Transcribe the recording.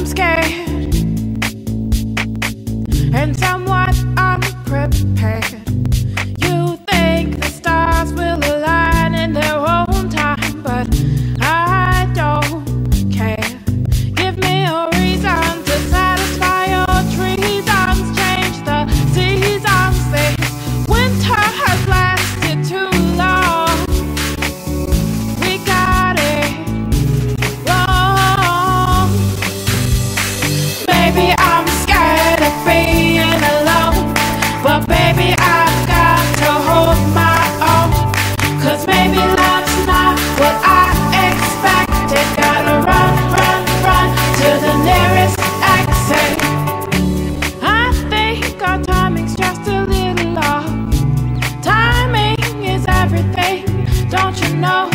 I'm scared and somewhat unprepared. You think the stars will align in their own time, but I don't care. Give me a reason to satisfy your treasons. Change the seasons. This winter has lasted too long. We got it wrong. Maybe I'm scared of being alone, but baby I've got to hold my own. 'Cause maybe love's not what I expected. Gotta run, run, run to the nearest exit. I think our timing's just a little off. Timing is everything, don't you know?